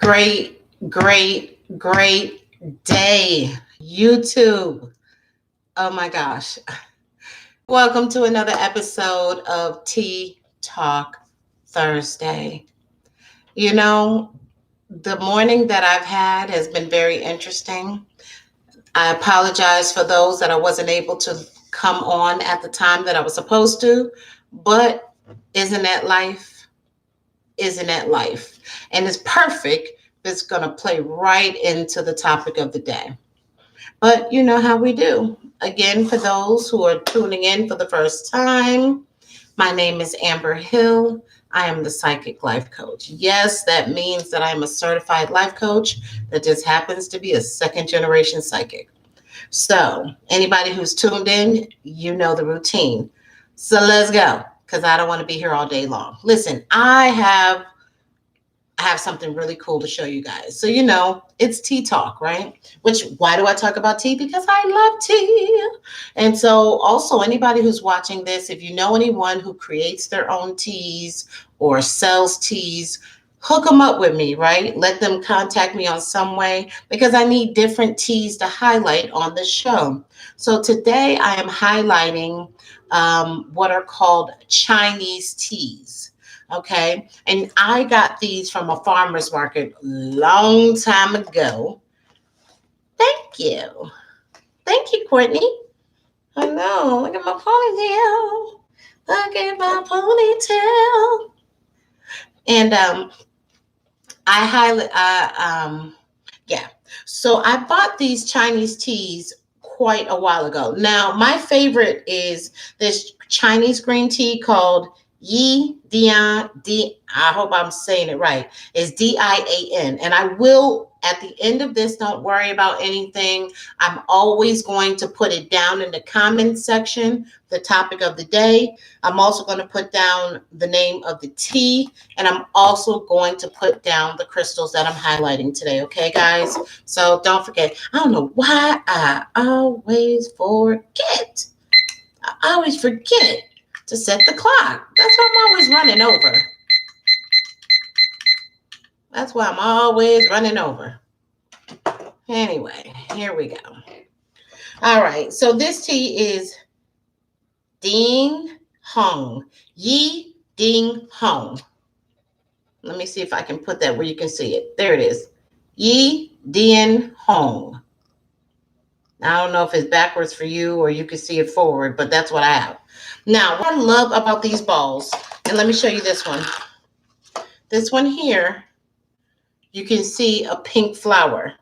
Great, great day, YouTube. Oh my gosh. Welcome to another episode of Tea Talk Thursday. You know, the morning that I've had has been very interesting. I apologize for those that I wasn't able to come on at the time that I was supposed to, but isn't that life? Isn't that life? And it's perfect. It's going to play right into the topic of the day. But you know how we do. Again, for those who are tuning in for the first time, my name is Amber Hill. I am the Psychic Life Coach. Yes, that means that I'm a certified life coach that just happens to be a second generation psychic. So, anybody who's tuned in, you know the routine. So, let's go because I don't want to be here all day long. Listen, I have something really cool to show you guys. So, it's tea talk, right? Why do I talk about tea? Because I love tea. And so, also, anybody who's watching this, if you know anyone who creates their own teas or sells teas, hook them up with me, right? Let them contact me on some way because I need different teas to highlight on the show. So, today I am highlighting what are called Chinese teas. Okay. And I got these from a farmer's market long time ago. Thank you. Thank you, Courtney. I know. Look at my ponytail. Look at my ponytail. And I highly yeah. So I bought these Chinese teas quite a while ago. Now, my favorite is this Chinese green tea called Yi Dian D. I hope I'm saying it right. It's Dian. And I will, at the end of this, don't worry about anything. I'm always going to put it down in the comment section, the topic of the day. I'm also going to put down the name of the tea. And I'm also going to put down the crystals that I'm highlighting today. Okay, guys? So don't forget. I don't know why I always forget. I always forget to set the clock. That's why I'm always running over. That's why I'm always running over. Anyway, here we go. All right. So this tea is Ding Hong. Yi Ding Hong. Let me see if I can put that where you can see it. There it is. Yi Ding Hong. I don't know if it's backwards for you or you can see it forward, but that's what I have. Now, what I love about these balls, and let me show you this one. This one here, you can see a pink flower.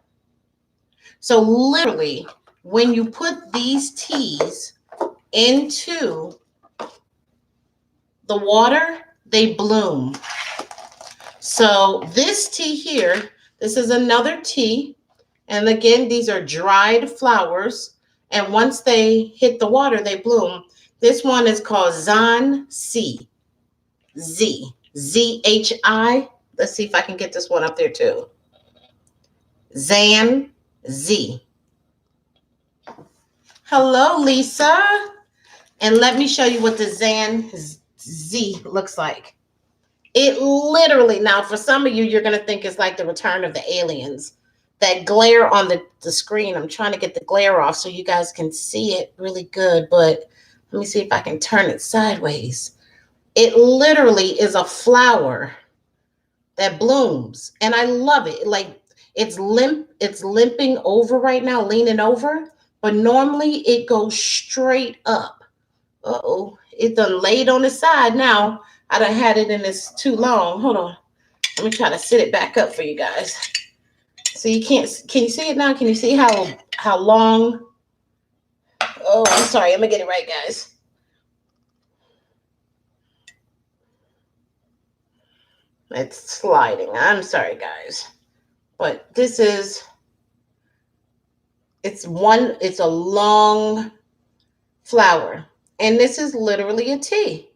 So literally, when you put these teas into the water, they bloom. So this tea here, this is another tea. And again, these are dried flowers. And once they hit the water, they bloom. This one is called Zhan C. Z-H-I. Let's see if I can get this one up there too. Zhan Z. Hello, Lisa. And let me show you what the Zhan Z looks like. It literally, now for some of you, you're going to think it's like the Return of the Aliens. That glare on the screen, I'm trying to get the glare off so you guys can see it really good. But let me see if I can turn it sideways. It literally is a flower that blooms. And I love it. Like it's limping over right now, leaning over. But normally it goes straight up. Uh-oh. It done laid on the side now. I done had it in this too long. Hold on. Let me try to sit it back up for you guys. So you can you see it now? Can you see how long? Oh, I'm sorry. Let me get it right, guys. It's sliding. I'm sorry, guys. But it's a long flower. And this is literally a tea.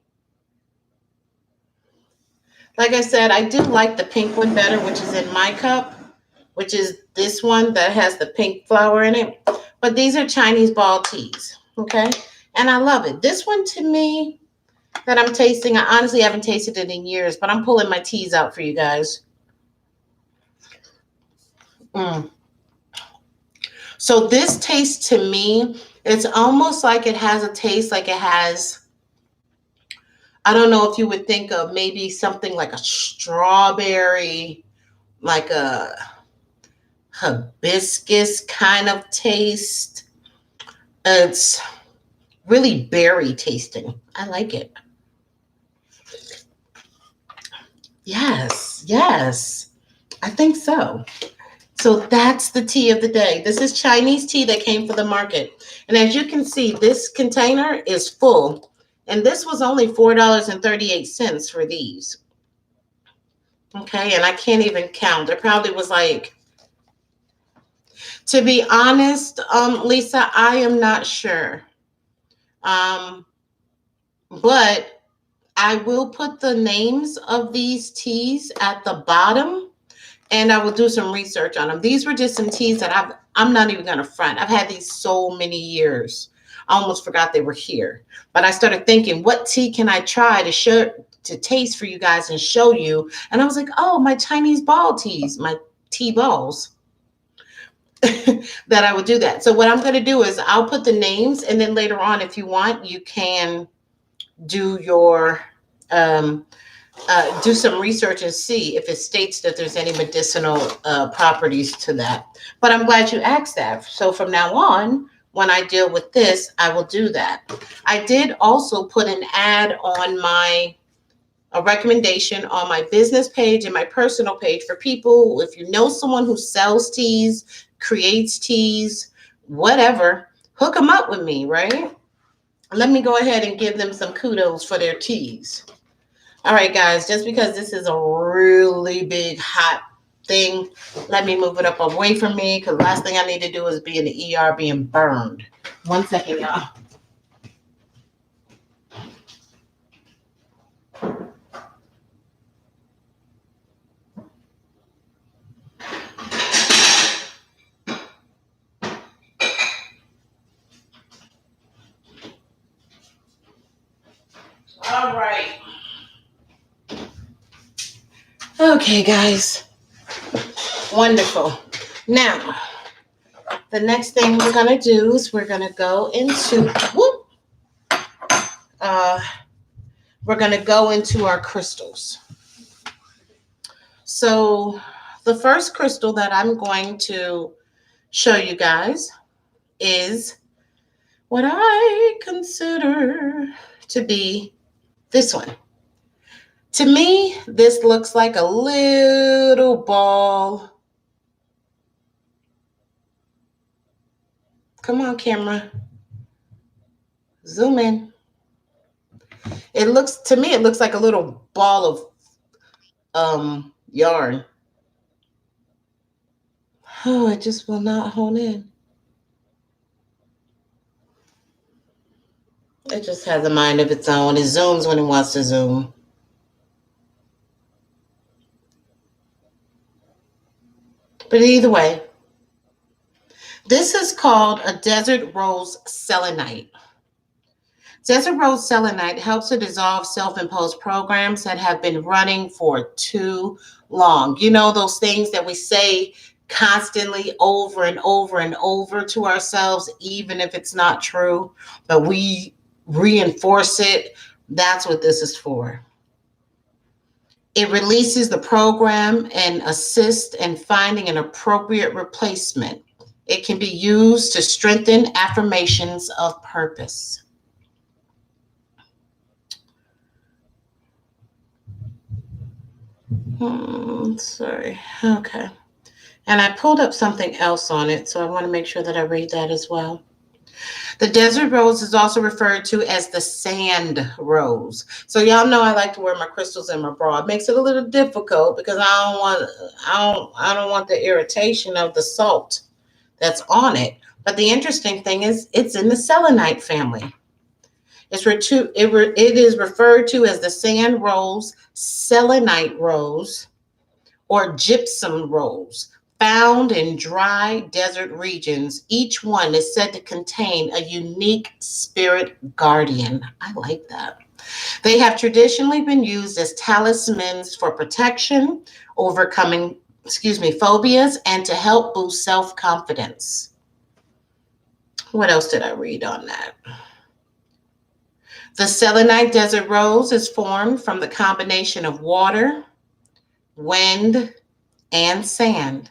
Like I said, I do like the pink one better, which is in my cup, which is this one that has the pink flower in it. But these are Chinese ball teas, okay? And I love it. This one to me that I'm tasting, I honestly haven't tasted it in years, but I'm pulling my teas out for you guys. Mm. So this taste to me, it's almost like it has a taste like it has, I don't know if you would think of maybe something like a strawberry, like a hibiscus kind of taste. It's really berry tasting. I like it. Yes, yes, I think so. So that's the tea of the day. This is Chinese tea that came for the market. And as you can see, this container is full. And this was only $4.38 for these. Okay, and I can't even count. There probably was like, to be honest, Lisa, I am not sure. Um, but I will put the names of these teas at the bottom, and I will do some research on them. These were just some teas that I'm not even going to front. I've had these so many years. I almost forgot they were here. But I started thinking, what tea can I try to taste for you guys and show you? And I was like, oh, my Chinese ball teas, my tea balls. That I would do that. So what I'm going to do is I'll put the names, and then later on, if you want, you can do your um, do some research and see if it states that there's any medicinal properties to that. But I'm glad you asked that. So from now on, when I deal with this, I will do that. I did also put an ad on a recommendation on my business page and my personal page for people. If you know someone who sells teas, creates teas, whatever, hook them up with me, right? Let me go ahead and give them some kudos for their teas. All right, guys, just because this is a really big, hot thing, let me move it up away from me, because last thing I need to do is be in the ER being burned. 1 second, y'all. All right. Okay, guys. Wonderful. Now, the next thing we're going to do is we're going to go into, uh, we're going to go into our crystals. So the first crystal that I'm going to show you guys is what I consider to be this one. To me, this looks like a little ball. Come on, camera. Zoom in. It looks like a little ball of yarn. Oh, it just will not hone in. It just has a mind of its own. It zooms when it wants to zoom. But either way, this is called a desert rose selenite. Desert rose selenite helps to dissolve self-imposed programs that have been running for too long. You know, those things that we say constantly over and over and over to ourselves, even if it's not true, but we reinforce it. That's what this is for. It releases the program and assists in finding an appropriate replacement. It can be used to strengthen affirmations of purpose. Sorry. Okay. And I pulled up something else on it, so I want to make sure that I read that as well. The desert rose is also referred to as the sand rose. So y'all know I like to wear my crystals in my bra. It makes it a little difficult because I don't want the irritation of the salt that's on it. But the interesting thing is it's in the selenite family. It is referred to as the sand rose, selenite rose, or gypsum rose. Found in dry desert regions, each one is said to contain a unique spirit guardian. I like that. They have traditionally been used as talismans for protection, overcoming phobias, and to help boost self-confidence. What else did I read on that? The selenite desert rose is formed from the combination of water, wind, and sand.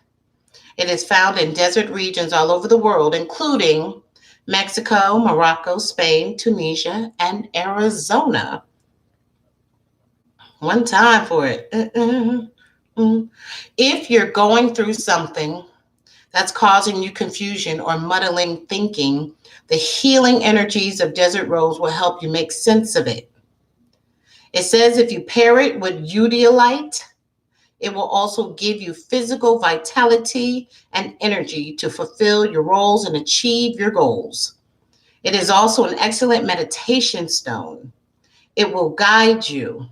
It is found in desert regions all over the world, including Mexico, Morocco, Spain, Tunisia, and Arizona. One time for it. If you're going through something that's causing you confusion or muddling thinking, the healing energies of desert rose will help you make sense of it. It says if you pair it with Udiolite, it will also give you physical vitality and energy to fulfill your roles and achieve your goals. It is also an excellent meditation stone. It will guide you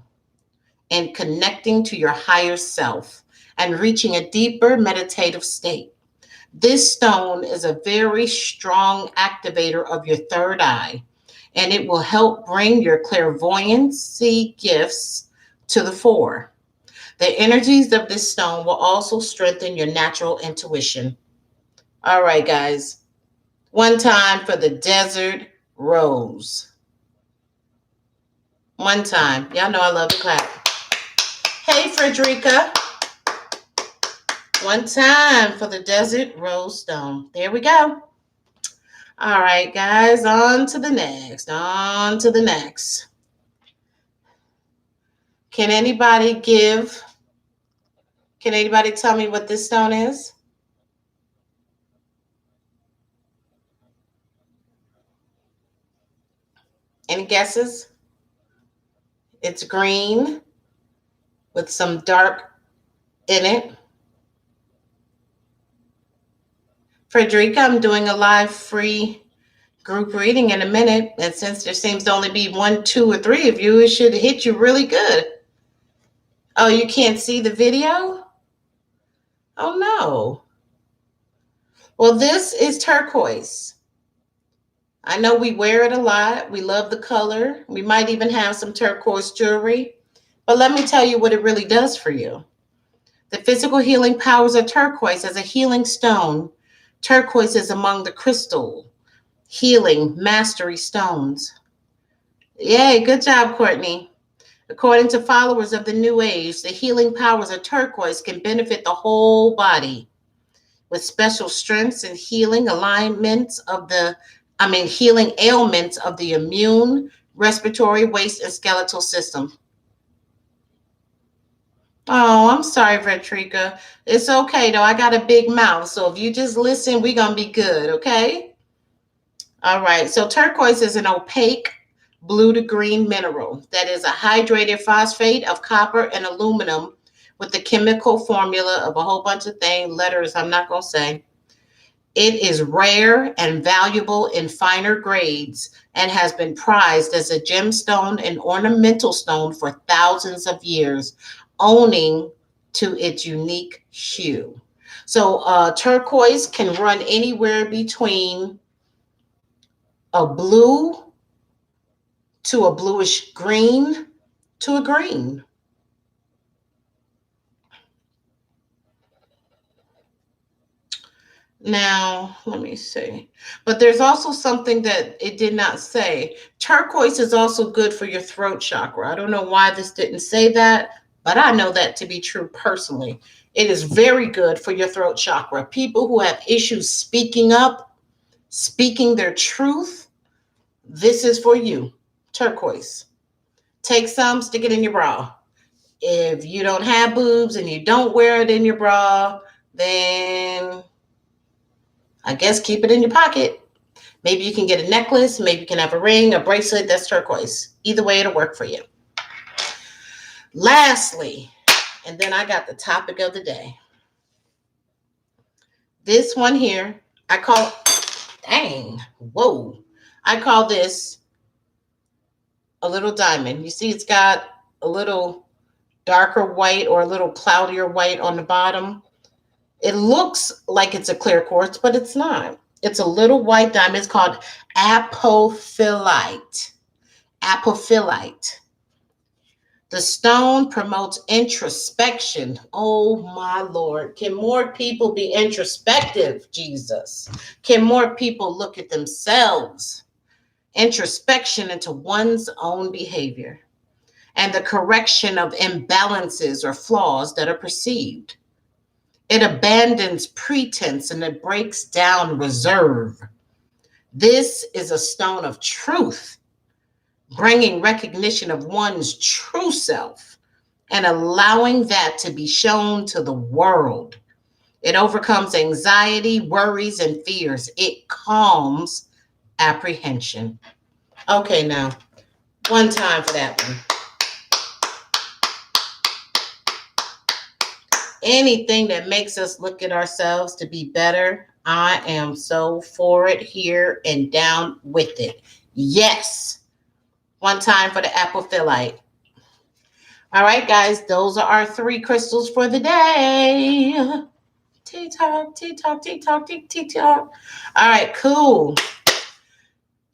in connecting to your higher self and reaching a deeper meditative state. This stone is a very strong activator of your third eye, and it will help bring your clairvoyancy gifts to the fore. The energies of this stone will also strengthen your natural intuition. All right, guys. One time for the desert rose. One time. Y'all know I love to clap. Hey, Frederica. One time for the desert rose stone. There we go. All right, guys. On to the next. On to the next. Can anybody tell me what this stone is? Any guesses? It's green with some dark in it. Frederica, I'm doing a live free group reading in a minute. And since there seems to only be 1, 2, or 3 of you, it should hit you really good. Oh, you can't see the video? Oh, no. Well, this is turquoise. I know we wear it a lot. We love the color. We might even have some turquoise jewelry. But let me tell you what it really does for you. The physical healing powers of turquoise as a healing stone. Turquoise is among the crystal healing mastery stones. Yay, good job, Courtney. According to followers of the New Age, the healing powers of turquoise can benefit the whole body with special strengths and healing healing ailments of the immune, respiratory, waist, and skeletal system. Oh, I'm sorry, Vetrika. It's okay, though. I got a big mouth, so if you just listen, we're going to be good, okay? All right, so turquoise is an opaque blue to green mineral that is a hydrated phosphate of copper and aluminum with the chemical formula of a whole bunch of letters I'm not going to say. It is rare and valuable in finer grades and has been prized as a gemstone and ornamental stone for thousands of years, owing to its unique hue. So turquoise can run anywhere between a blue to a bluish green to a green. Now, let me see. But there's also something that it did not say. Turquoise is also good for your throat chakra. I don't know why this didn't say that, but I know that to be true personally. It is very good for your throat chakra. People who have issues speaking up, speaking their truth, this is for you. Turquoise. Take some, stick it in your bra. If you don't have boobs and you don't wear it in your bra, then I guess keep it in your pocket. Maybe you can get a necklace. Maybe you can have a ring, a bracelet that's turquoise. Either way, it'll work for you. Lastly, and then I got the topic of the day. This one here, I call this a little diamond. You see it's got a little darker white or a little cloudier white on the bottom. It looks like it's a clear quartz, but it's not. It's a little white diamond. It's called apophyllite. Apophyllite. The stone promotes introspection. Oh my Lord. Can more people be introspective, Jesus? Can more people look at themselves? Introspection into one's own behavior and the correction of imbalances or flaws that are perceived. It abandons pretense and it breaks down reserve. This is a stone of truth, bringing recognition of one's true self and allowing that to be shown to the world. It overcomes anxiety, worries, and fears. It calms apprehension. Okay, now, one time for that one. Anything that makes us look at ourselves to be better, I am so for it, here and down with it. Yes. One time for the apophyllite. All right, guys, those are our 3 crystals for the day. Tea talk, tea talk, tea talk, tea talk. All right, cool.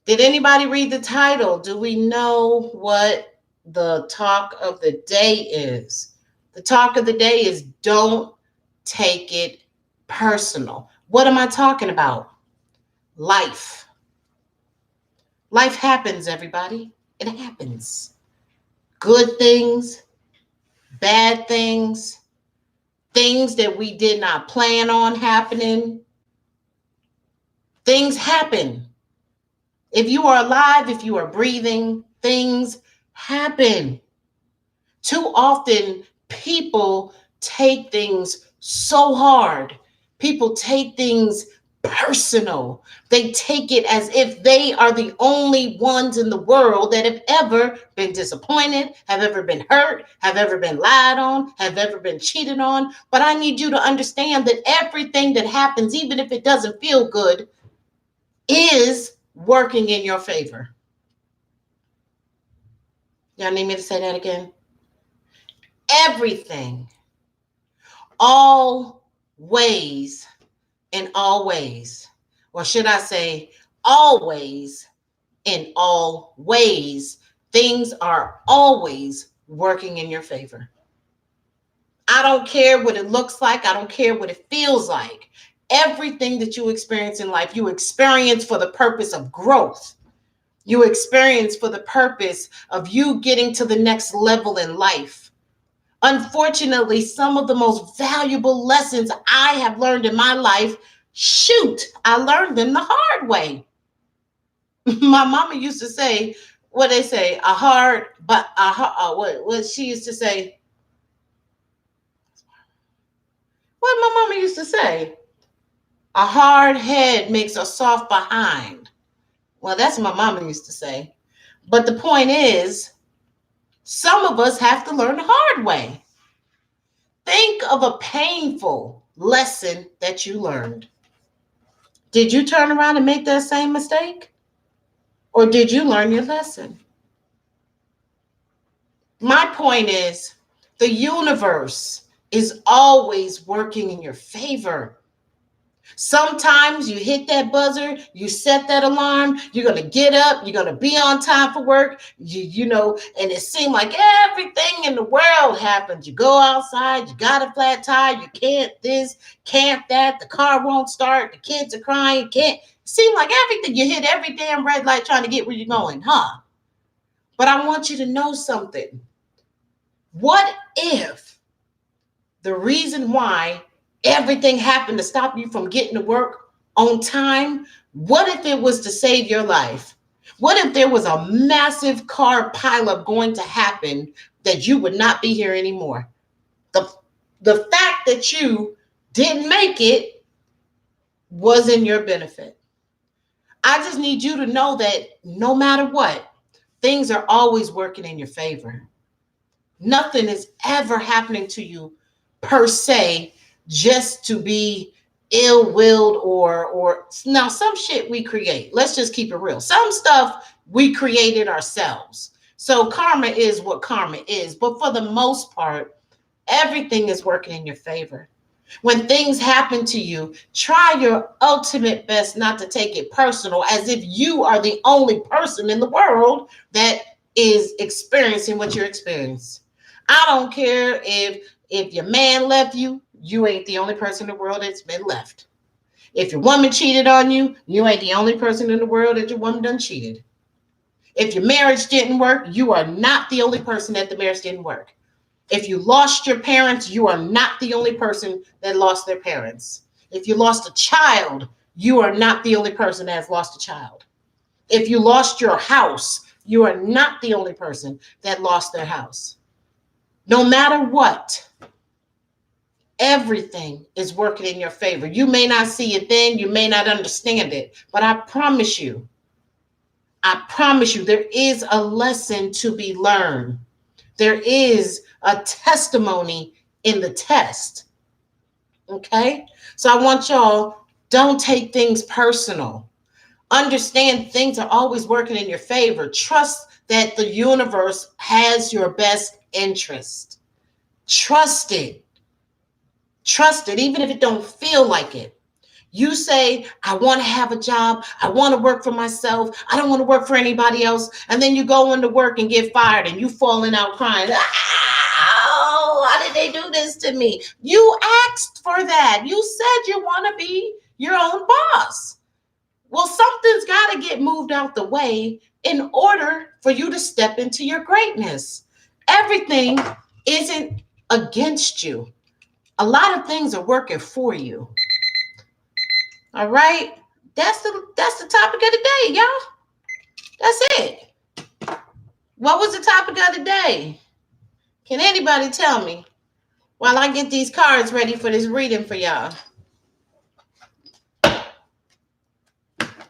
Did anybody read the title? Do we know what the talk of the day is? The talk of the day is don't take it personal. What am I talking about? Life. Life happens, everybody. It happens. Good things, bad things, things that we did not plan on happening. Things happen. If you are alive, if you are breathing, things happen. Too often, people take things so hard. People take things personal. They take it as if they are the only ones in the world that have ever been disappointed, have ever been hurt, have ever been lied on, have ever been cheated on. But I need you to understand that everything that happens, even if it doesn't feel good, is working in your favor. Y'all need me to say that again? Everything, all ways, in all ways, or should I say always, in all ways, things are always working in your favor. I don't care what it looks like. I don't care what it feels like. Everything that you experience in life, you experience for the purpose of growth. You experience for the purpose of you getting to the next level in life. Unfortunately, some of the most valuable lessons I have learned in my life, I learned them the hard way. My mama used to say, what they say, what she used to say, what my mama used to say, a hard head makes a soft behind. Well, that's what my mama used to say. But the point is, some of us have to learn the hard way. Think of a painful lesson that you learned. Did you turn around and make that same mistake? Or did you learn your lesson? My point is, the universe is always working in your favor. Sometimes you hit that buzzer, you set that alarm, you're going to get up, you're going to be on time for work, and it seemed like everything in the world happens. You go outside, you got a flat tire, you can't this, can't that, the car won't start, the kids are crying, can't. It seemed like everything, you hit every damn red light trying to get where you're going, huh? But I want you to know something. What if the reason why everything happened to stop you from getting to work on time, what if it was to save your life? What if there was a massive car pileup going to happen that you would not be here anymore? The fact that you didn't make it was in your benefit. I just need you to know that no matter what, things are always working in your favor. Nothing is ever happening to you per se just to be ill-willed or now some shit we create. Let's just keep it real. Some stuff we created ourselves. So karma is what karma is. But for the most part, everything is working in your favor. When things happen to you, try your ultimate best not to take it personal as if you are the only person in the world that is experiencing what you're experiencing. I don't care if your man left you, you ain't the only person in the world that's been left. If your woman cheated on you, you ain't the only person in the world that your woman done cheated. If your marriage didn't work, you are not the only person that the marriage didn't work. If you lost your parents, you are not the only person that lost their parents. If you lost a child, you are not the only person that has lost a child. If you lost your house, you are not the only person that lost their house. No matter what, everything is working in your favor. You may not see it then, you may not understand it, but I promise you, there is a lesson to be learned. There is a testimony in the test. Okay? So I want y'all, don't take things personal. Understand things are always working in your favor. Trust that the universe has your best interest. Trust it. Trust it, even if it don't feel like it. You say, I want to have a job. I want to work for myself. I don't want to work for anybody else. And then you go into work and get fired and you falling out crying. Oh, how did they do this to me? You asked for that. You said you want to be your own boss. Well, something's got to get moved out the way in order for you to step into your greatness. Everything isn't against you. A lot of things are working for you. All right. That's the topic of the day, y'all. That's it. What was the topic of the day? Can anybody tell me while I get these cards ready for this reading for y'all?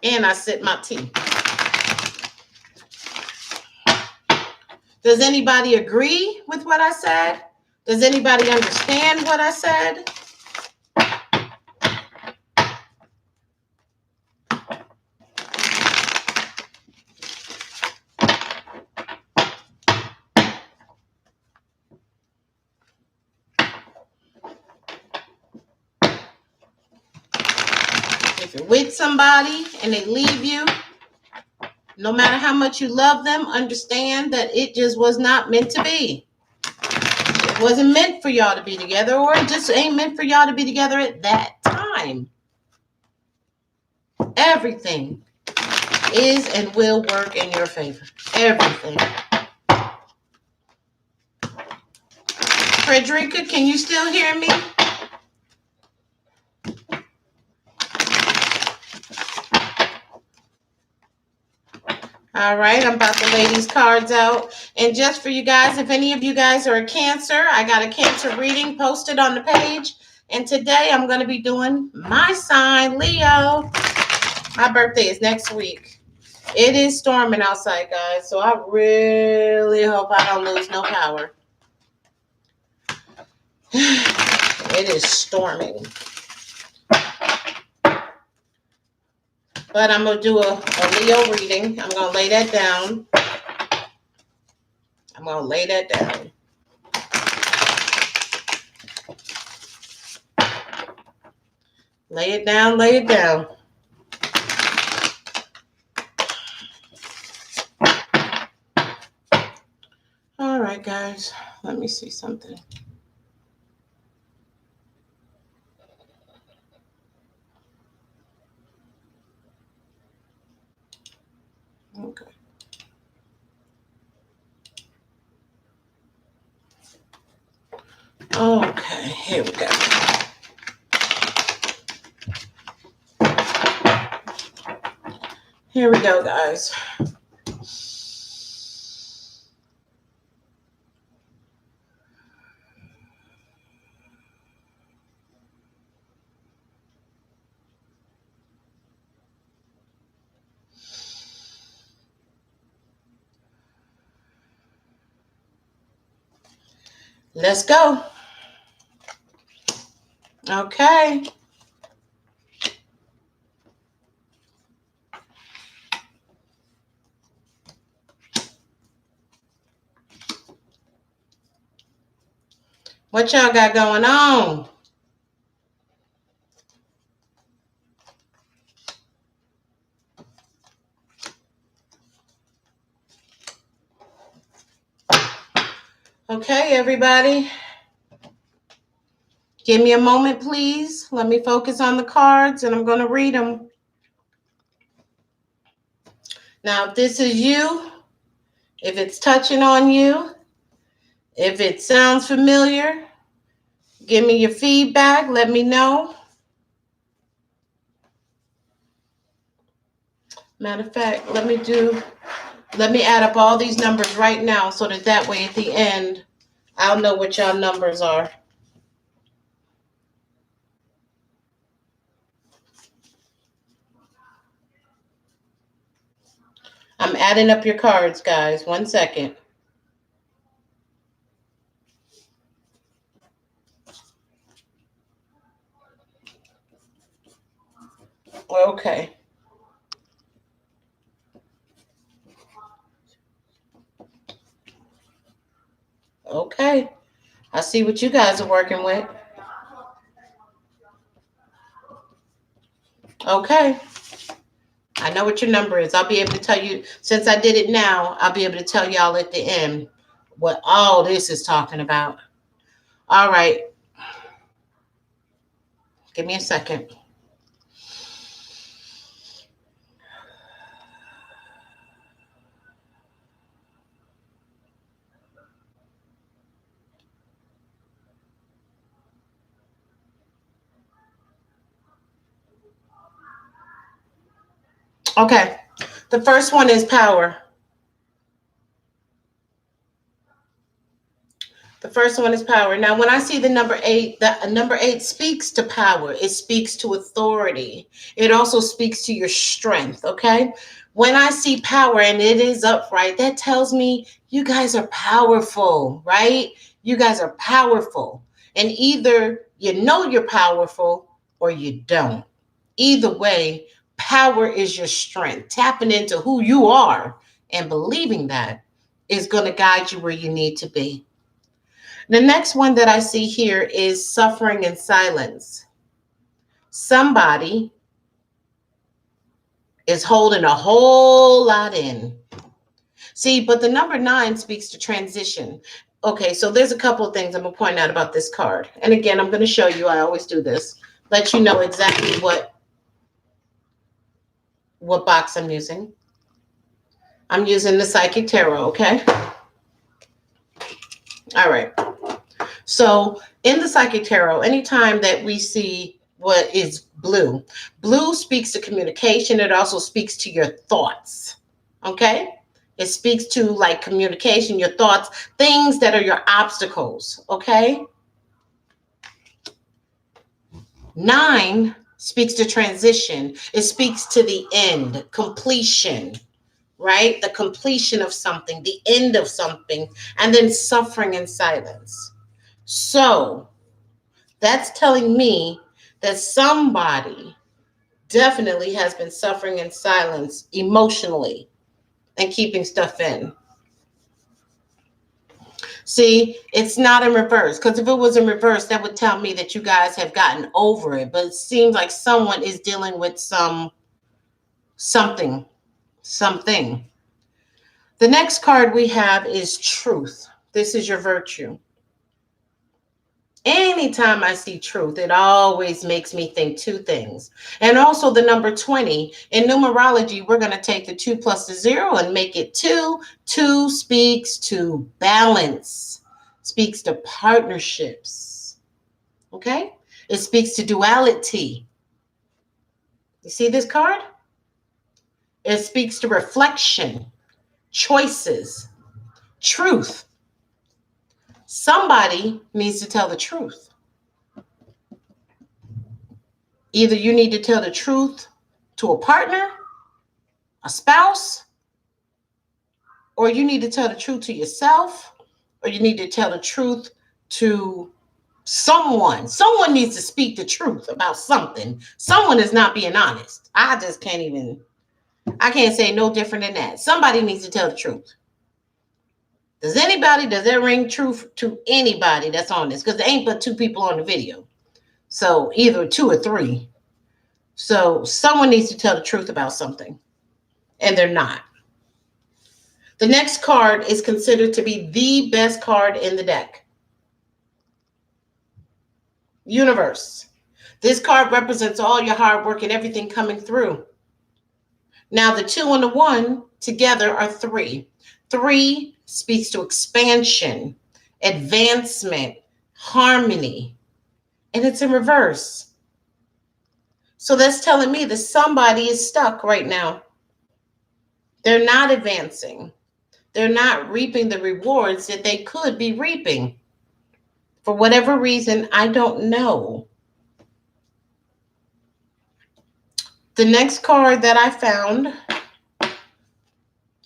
And I sip my tea. Does anybody agree with what I said? Does anybody understand what I said? If you're with somebody and they leave you, no matter how much you love them, understand that it just was not meant to be. It wasn't meant for y'all to be together, or it just ain't meant for y'all to be together at that time. Everything is and will work in your favor. Everything. Frederica, can you still hear me? All right, I'm about to lay these cards out. And just for you guys, if any of you guys are a Cancer, I got a Cancer reading posted on the page. And today I'm going to be doing my sign, Leo. My birthday is next week. It is storming outside, guys, so I really hope I don't lose no power. It is storming. But I'm going to do a Leo reading. I'm going to lay that down. I'm going to lay that down. Lay it down, lay it down. All right, guys. Let me see something. Okay. Okay, here we go. Here we go, guys. Let's go. Okay. What y'all got going on? Okay, everybody. Give me a moment, please. Let me focus on the cards and I'm going to read them. Now, if this is you, if it's touching on you, if it sounds familiar, give me your feedback. Let me know. Matter of fact, let me add up all these numbers right now so that way at the end, I'll know what y'all numbers are. I'm adding up your cards, guys. 1 second. Okay. Okay. I see what you guys are working with. Okay. I know what your number is. I'll be able to tell you, since I did it now, I'll be able to tell y'all at the end what all this is talking about. All right. Give me a second. Okay. The first one is power. The first one is power. Now, when I see the number 8, the number 8 speaks to power. It speaks to authority. It also speaks to your strength, okay? When I see power and it is upright, that tells me you guys are powerful, right? You guys are powerful. And either you know you're powerful or you don't. Either way, power is your strength. Tapping into who you are and believing that is going to guide you where you need to be. The next one that I see here is suffering in silence. Somebody is holding a whole lot in. See, but the number 9 speaks to transition. Okay, so there's a couple of things I'm going to point out about this card. And again, I'm going to show you. I always do this. Let you know exactly what box I'm using. I'm using the Psychic Tarot, okay? All right. So in the Psychic Tarot, anytime that we see what is blue, blue speaks to communication. It also speaks to your thoughts, okay? It speaks to like communication, your thoughts, things that are your obstacles, okay? 9 speaks to transition. It speaks to the end, completion, right? The completion of something, the end of something, and then suffering in silence. So that's telling me that somebody definitely has been suffering in silence emotionally and keeping stuff in. See, it's not in reverse, because if it was in reverse, that would tell me that you guys have gotten over it. But it seems like someone is dealing with something. The next card we have is truth. This is your virtue. Anytime I see truth, it always makes me think 2 things. And also the number 20. In numerology, we're going to take the 2 plus the 0 and make it 2. 2 speaks to balance, speaks to partnerships. Okay? It speaks to duality. You see this card? It speaks to reflection, choices, truth. Somebody needs to tell the truth. Either you need to tell the truth to a partner, a spouse, or you need to tell the truth to yourself, or you need to tell the truth to someone. Someone needs to speak the truth about something. Someone is not being honest. I can't say no different than that. Somebody needs to tell the truth. Does that ring true to anybody that's on this? Because there ain't but 2 people on the video. So either 2 or 3. So someone needs to tell the truth about something, and they're not. The next card is considered to be the best card in the deck. Universe. This card represents all your hard work and everything coming through. Now, the 2 and the 1 together are 3. 3 speaks to expansion, advancement, harmony, and it's in reverse. So that's telling me that somebody is stuck right now. They're not advancing. They're not reaping the rewards that they could be reaping. For whatever reason, I don't know. The next card that I found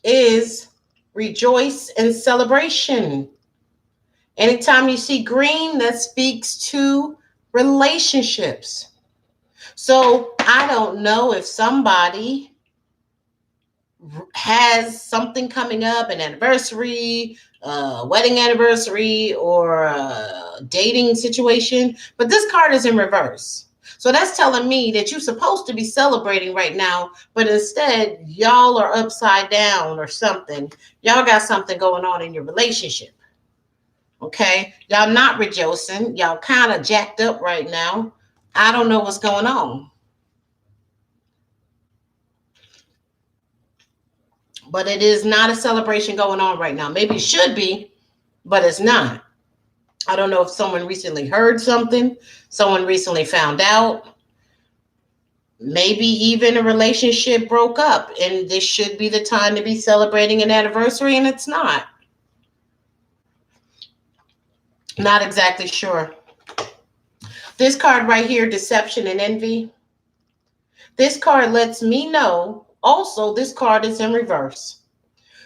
is Rejoice and Celebration. Anytime you see green, that speaks to relationships. So I don't know if somebody has something coming up, an anniversary, wedding anniversary, or a dating situation, but this card is in reverse. So that's telling me that you're supposed to be celebrating right now, but instead y'all are upside down or something. Y'all got something going on in your relationship. Okay, y'all not rejoicing. Y'all kind of jacked up right now. I don't know what's going on. But it is not a celebration going on right now. Maybe it should be, but it's not. I don't know if someone recently heard something, someone recently found out, maybe even a relationship broke up, and this should be the time to be celebrating an anniversary, and it's not. Not exactly sure. This card right here, Deception and Envy. This card lets me know, also, this card is in reverse.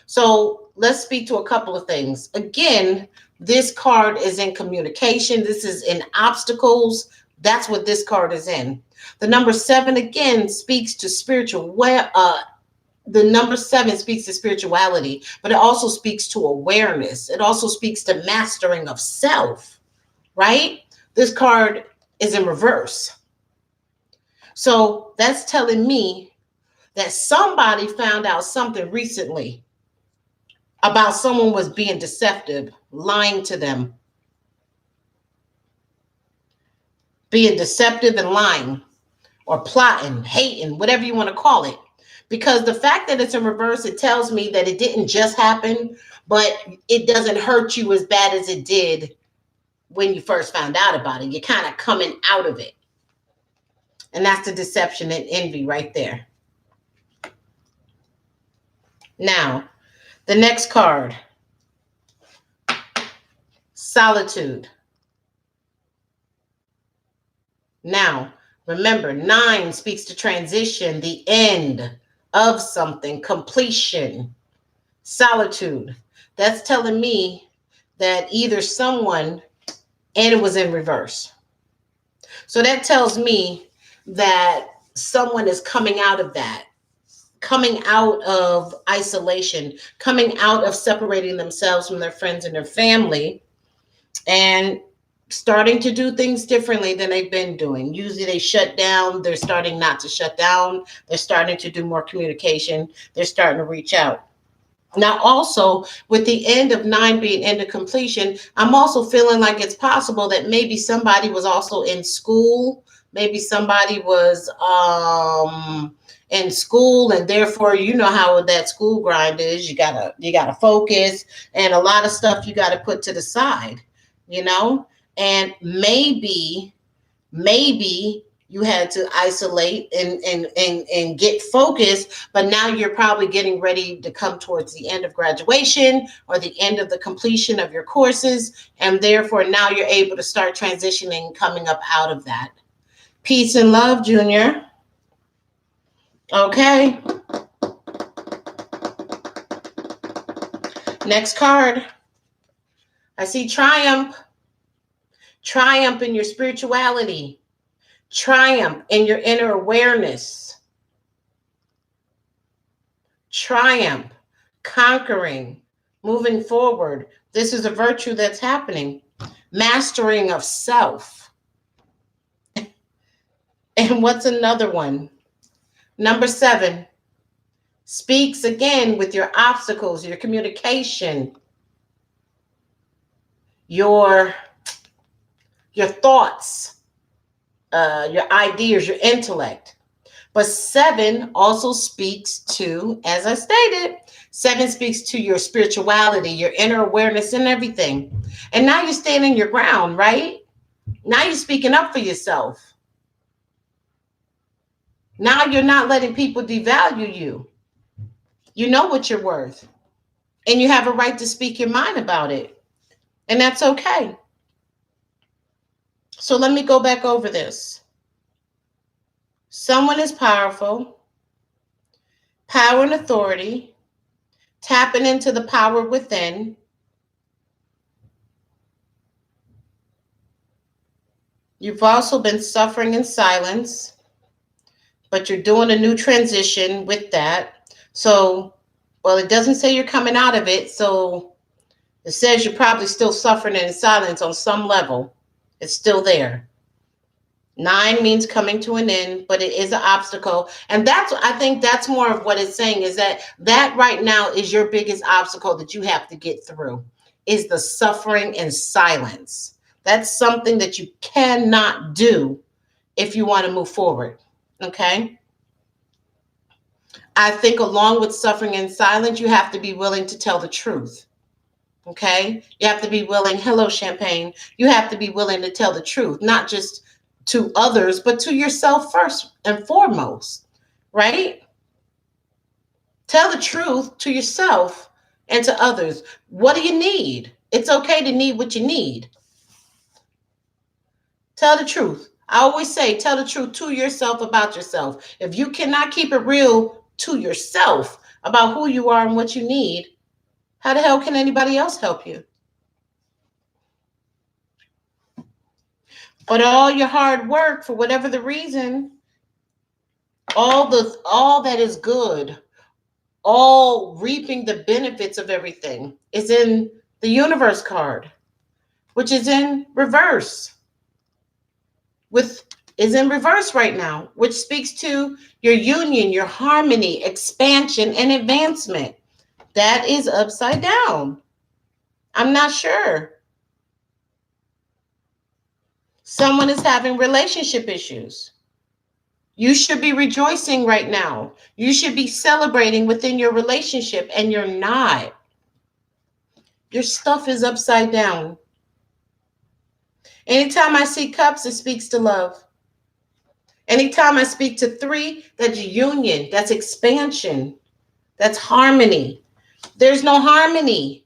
So let's speak to a couple of things. Again, this card is in communication. This is in obstacles. That's what this card is in. The number 7 again speaks to the number 7 speaks to spirituality, but it also speaks to awareness. It also speaks to mastering of self, right? This card is in reverse. So that's telling me that somebody found out something recently about someone was being deceptive, lying to them, being deceptive and lying, or plotting, hating, whatever you want to call it. Because the fact that it's in reverse, it tells me that it didn't just happen, but it doesn't hurt you as bad as it did when you first found out about it. You're kind of coming out of it. And that's the deception and envy right there. Now, the next card, Solitude. Now, remember, 9 speaks to transition, the end of something, completion, solitude. That's telling me that either someone, and it was in reverse. So that tells me that someone is coming out of that, coming out of isolation, coming out of separating themselves from their friends and their family, and starting to do things differently than they've been doing. Usually they shut down. They're starting not to shut down. They're starting to do more communication. They're starting to reach out. Now, also, with the end of 9 being end of completion, I'm also feeling like it's possible that maybe somebody was also in school. Maybe somebody was in school, and therefore, you know how that school grind is. You gotta focus, and a lot of stuff you gotta put to the side, you know. And maybe you had to isolate and get focused, but now you're probably getting ready to come towards the end of graduation or the end of the completion of your courses, and therefore now you're able to start transitioning, coming up out of that. Peace and love, Junior. Okay. Next card. I see triumph. Triumph in your spirituality. Triumph in your inner awareness. Triumph, conquering, moving forward. This is a virtue that's happening. Mastering of self. And what's another one? Number 7, speaks again with your obstacles, your communication, your thoughts, your ideas, your intellect. But 7 also speaks to, as I stated, 7 speaks to your spirituality, your inner awareness, and everything. And now you're standing your ground, right? Now you're speaking up for yourself. Now you're not letting people devalue you. You know what you're worth. And you have a right to speak your mind about it. And that's okay. So let me go back over this. Someone is powerful, power and authority, tapping into the power within. You've also been suffering in silence, but you're doing a new transition with that. So, well, it doesn't say you're coming out of it. So it says you're probably still suffering in silence on some level. It's still there. 9 means coming to an end, but it is an obstacle. And I think that's more of what it's saying, is that right now is your biggest obstacle that you have to get through, is the suffering in silence. That's something that you cannot do if you want to move forward. Okay. I think along with suffering in silence, you have to be willing to tell the truth. Okay. You have to be willing. Hello, Champagne. You have to be willing to tell the truth, not just to others, but to yourself first and foremost, right? Tell the truth to yourself and to others. What do you need? It's okay to need what you need. Tell the truth. I always say, tell the truth to yourself about yourself. If you cannot keep it real to yourself about who you are and what you need, how the hell can anybody else help you? But all your hard work, for whatever the reason, all that is good, all reaping the benefits of everything, is in the universe card, which is in reverse. Is in reverse right now, which speaks to your union, your harmony, expansion, and advancement. That is upside down. I'm not sure. Someone is having relationship issues. You should be rejoicing right now. You should be celebrating within your relationship, and you're not. Your stuff is upside down. Anytime I see cups, it speaks to love. Anytime I speak to 3, that's union, that's expansion, that's harmony. There's no harmony.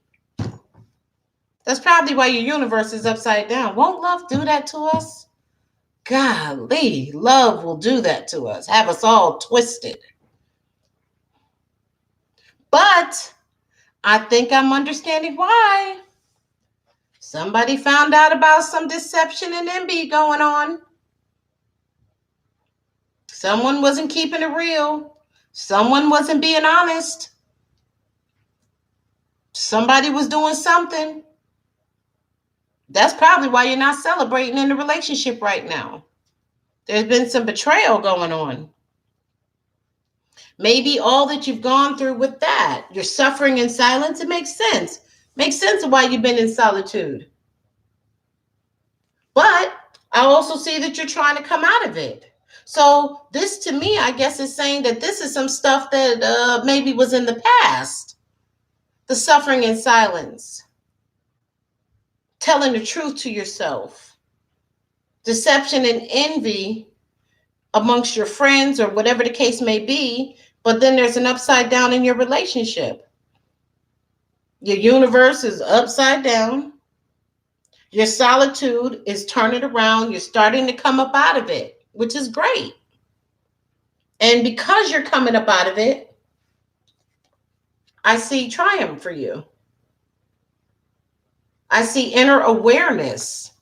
That's probably why your universe is upside down. Won't love do that to us? Golly, love will do that to us, have us all twisted. But I think I'm understanding why. Somebody found out about some deception and envy going on. Someone wasn't keeping it real. Someone wasn't being honest. Somebody was doing something. That's probably why you're not celebrating in the relationship right now. There's been some betrayal going on. Maybe all that you've gone through with that, you're suffering in silence, it makes sense. Makes sense of why you've been in solitude. But I also see that you're trying to come out of it. So this, to me, I guess, is saying that this is some stuff that maybe was in the past. The suffering in silence. Telling the truth to yourself. Deception and envy amongst your friends or whatever the case may be. But then there's an upside down in your relationship. Your universe is upside down. Your solitude is turning around. You're starting to come up out of it, which is great. And because you're coming up out of it, I see triumph for you. I see inner awareness,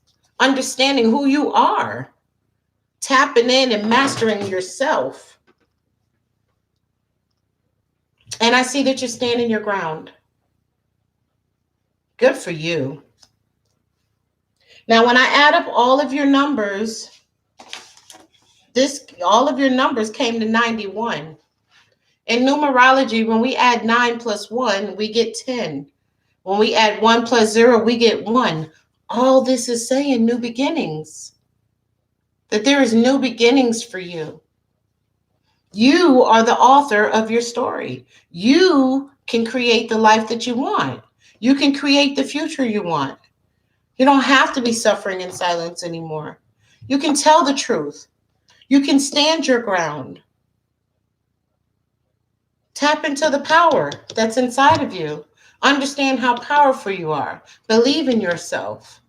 understanding who you are, tapping in and mastering yourself. And I see that you're standing your ground. Good for you. Now, when I add up all of your numbers, all of your numbers came to 91. In numerology, when we add 9 plus 1, we get 10. When we add 1 plus 0, we get 1. All this is saying new beginnings. That there is new beginnings for you. You are the author of your story. You can create the life that you want. You can create the future you want. You don't have to be suffering in silence anymore. You can tell the truth. You can stand your ground. Tap into the power that's inside of you. Understand how powerful you are. Believe in yourself.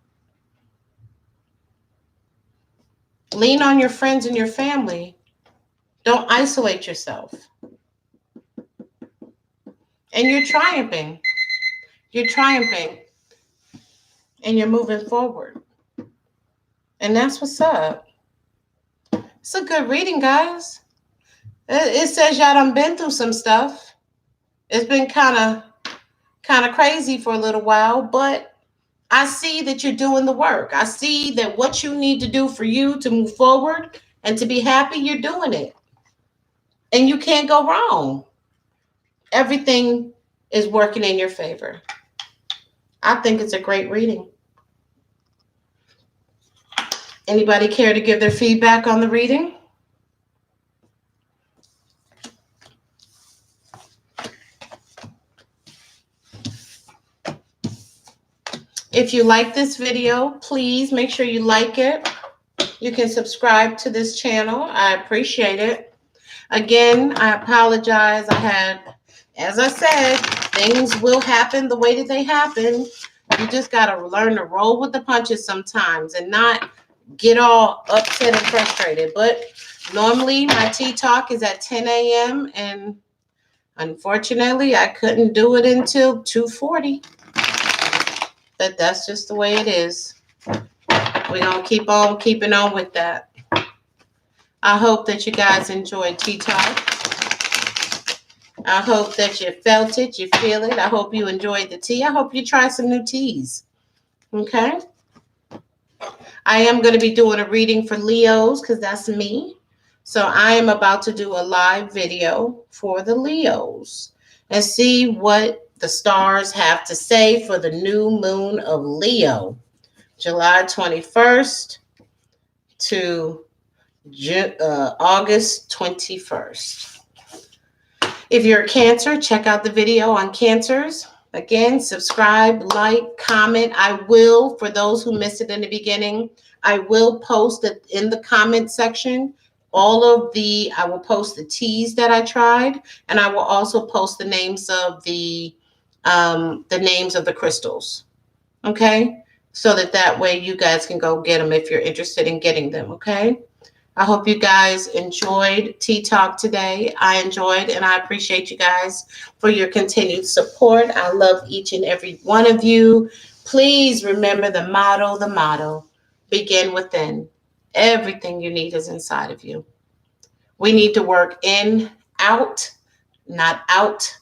Lean on your friends and your family. Don't isolate yourself. And you're triumphing. You're triumphing. And you're moving forward. And that's what's up. It's a good reading, guys. It says y'all done been through some stuff. It's been kind of crazy for a little while, but I see that you're doing the work. I see that what you need to do for you to move forward and to be happy, you're doing it. And you can't go wrong. Everything is working in your favor. I think it's a great reading. Anybody care to give their feedback on the reading? If you like this video, please make sure you like it. You can subscribe to this channel. I appreciate it. Again, I apologize. As I said, things will happen the way that they happen. You just got to learn to roll with the punches sometimes and not get all upset and frustrated. But normally my tea talk is at 10 a.m. and unfortunately I couldn't do it until 2:40. But that's just the way it is. We're going to keep on keeping on with that. I hope that you guys enjoyed Tea Talk. I hope that you felt it, you feel it. I hope you enjoyed the tea. I hope you try some new teas. Okay? I am going to be doing a reading for Leos because that's me. So I am about to do a live video for the Leos and see what the stars have to say for the new moon of Leo, July 21st to August 21st. If you're a Cancer, check out the video on Cancers. Again, subscribe, like, comment. I will, for those who missed it in the beginning, I will post it in the comment section. I will post the teas that I tried, and I will also post the names of the crystals. Okay? So that way you guys can go get them if you're interested in getting them. Okay? I hope you guys enjoyed Tea Talk today. I enjoyed, and I appreciate you guys for your continued support. I love each and every one of you. Please remember the motto, begin within. Everything you need is inside of you. We need to work in, out, not out,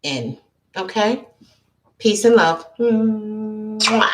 in. Okay? Peace and love. Mwah.